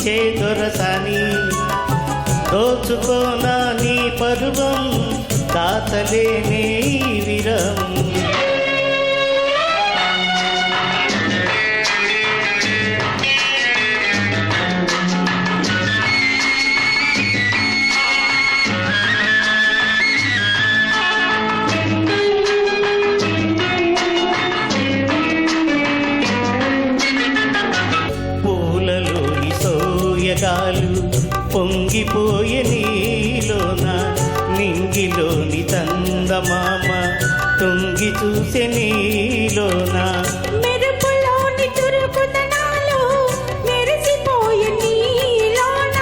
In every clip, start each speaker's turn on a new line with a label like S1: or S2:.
S1: ఊరించే దొరసాని దోచుకోనా నీ పరువం దాతలేనే విరం గాలు పొంగిపోయే నీలోన నింగిలోని చందమామ తొంగి చూసే నీలోన
S2: మెరుపులోని చురుకుదనాలు మెరిసిపోయే నీలోన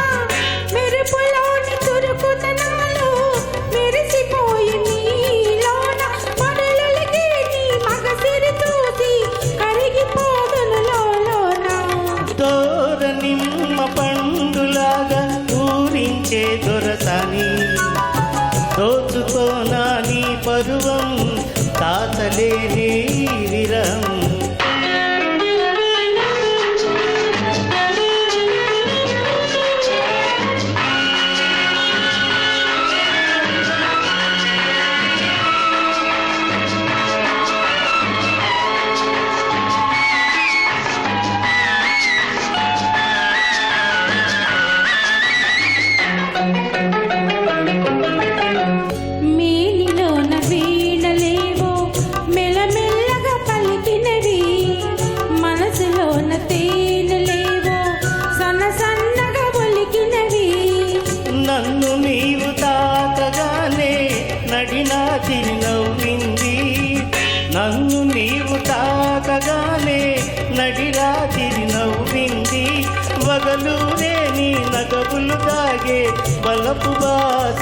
S2: మెరుపులోని చురుకుదనాలు మెరిసిపోయే నీలోన మడలలిగే నీ మగసిరి చూసి కరిగిపోదును లోలోన
S1: దోర నిమ్మ పండులాగా ఊరించే దొరసాని దోచుకోనా నీ పరువం తాతలేని విరం నన్ను నీవు తాకగానే నడినా చిరునవ్వింది నన్ను నీవు తాకగానే నడిరా చిరునవ్వింది వగలూరే నీ నగవులు దాగే బలపు బాస